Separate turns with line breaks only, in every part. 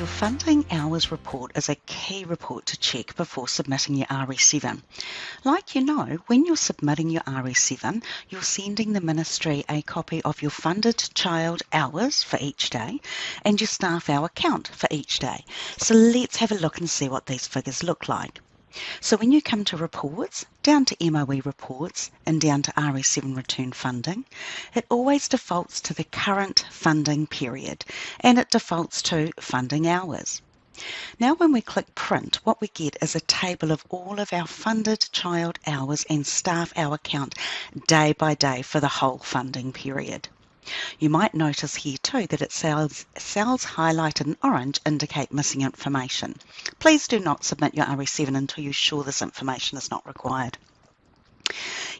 Your funding hours report is a key report to check before submitting your RE7. Like you know, when you're submitting your RE7, you're sending the Ministry a copy of your funded child hours for each day and your staff hour count for each day. So let's have a look and see what these figures look like. So when you come to reports, down to MOE reports and down to RE7 return funding, it always defaults to the current funding period and it defaults to funding hours. Now when we click print, what we get is a table of all of our funded child hours and staff hour count day by day for the whole funding period. You might notice here too that cells highlighted in orange indicate missing information. Please do not submit your RE7 until you're sure this information is not required.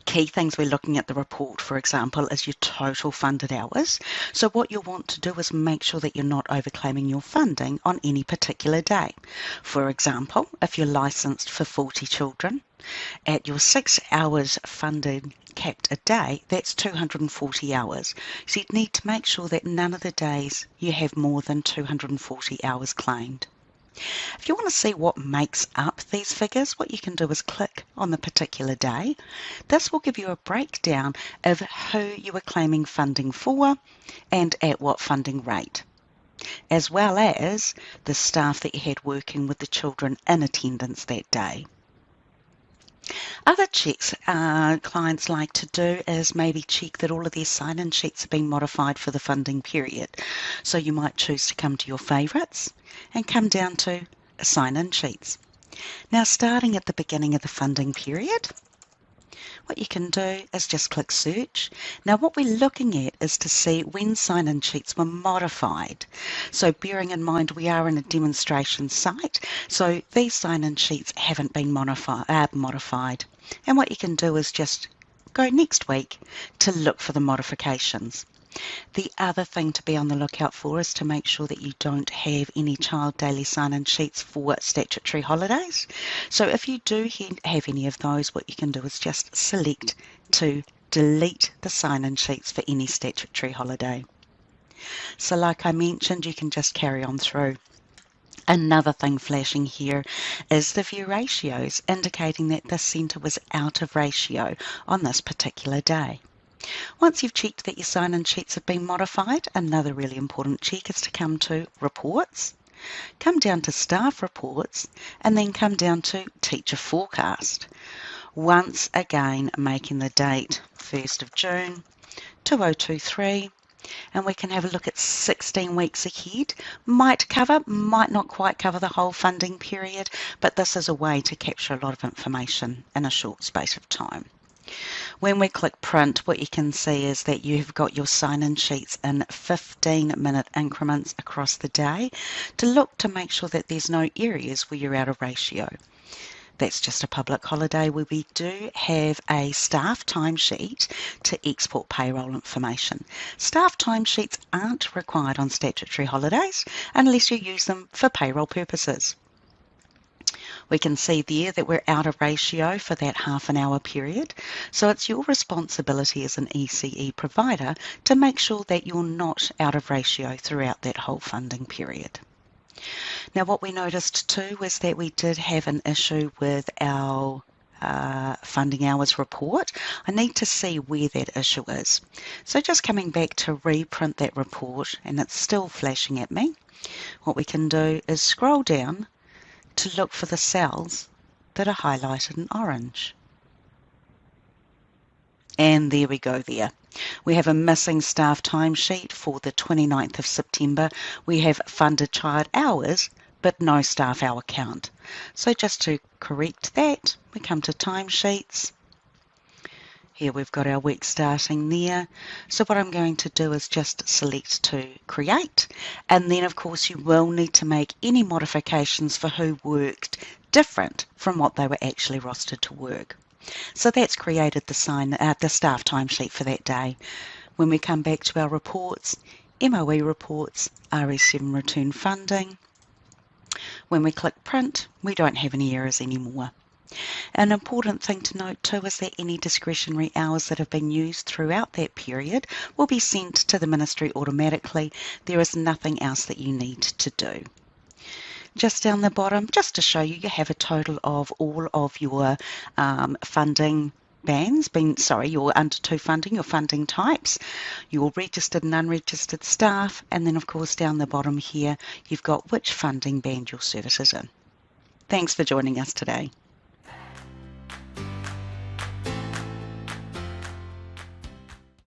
Key things we're looking at the report, for example, is your total funded hours. So what you'll want to do is make sure that you're not overclaiming your funding on any particular day. For example, if you're licensed for 40 children, at your 6 hours funded capped a day, that's 240 hours. So you'd need to make sure that none of the days you have more than 240 hours claimed. If you want to see what makes up these figures, what you can do is click on the particular day. This will give you a breakdown of who you are claiming funding for and at what funding rate, as well as the staff that you had working with the children in attendance that day. Other checks clients like to do is maybe check that all of their sign-in sheets have been modified for the funding period. So you might choose to come to your favourites and come down to sign-in sheets. Now starting at the beginning of the funding period, what you can do is just click search. Now what we're looking at is to see when sign-in sheets were modified. So bearing in mind we are in a demonstration site, so these sign-in sheets haven't been modified. And what you can do is just go next week to look for the modifications. The other thing to be on the lookout for is to make sure that you don't have any child daily sign-in sheets for statutory holidays. So if you do have any of those, what you can do is just select to delete the sign-in sheets for any statutory holiday. So like I mentioned, you can just carry on through. Another thing flashing here is the view ratios, indicating that this centre was out of ratio on this particular day. Once you've checked that your sign-in sheets have been modified, another really important check is to come to Reports, come down to Staff Reports, and then come down to Teacher Forecast. Once again, making the date 1st of June 2023, and we can have a look at 16 weeks ahead. Might not quite cover the whole funding period, but this is a way to capture a lot of information in a short space of time. When we click print, what you can see is that you've got your sign-in sheets in 15-minute increments across the day to look to make sure that there's no areas where you're out of ratio. That's just a public holiday where we do have a staff timesheet to export payroll information. Staff timesheets aren't required on statutory holidays unless you use them for payroll purposes. We can see there that we're out of ratio for that half an hour period. So it's your responsibility as an ECE provider to make sure that you're not out of ratio throughout that whole funding period. Now what we noticed too was that we did have an issue with our funding hours report. I need to see where that issue is. So just coming back to reprint that report, and it's still flashing at me, what we can do is scroll down to look for the cells that are highlighted in orange. And there we go there. We have a missing staff timesheet for the 29th of September. We have funded child hours, but no staff hour count. So just to correct that, we come to timesheets. Here we've got our week starting there. So what I'm going to do is just select to create. And then of course you will need to make any modifications for who worked different from what they were actually rostered to work. So that's created the staff timesheet for that day. When we come back to our reports, MOE reports, RE7 return funding. When we click print, we don't have any errors anymore. An important thing to note too is that any discretionary hours that have been used throughout that period will be sent to the Ministry automatically. There is nothing else that you need to do. Just down the bottom, just to show you, you have a total of all of your funding bands, your under 2 funding, your funding types, your registered and unregistered staff, and then of course down the bottom here, you've got which funding band your service is in. Thanks for joining us today.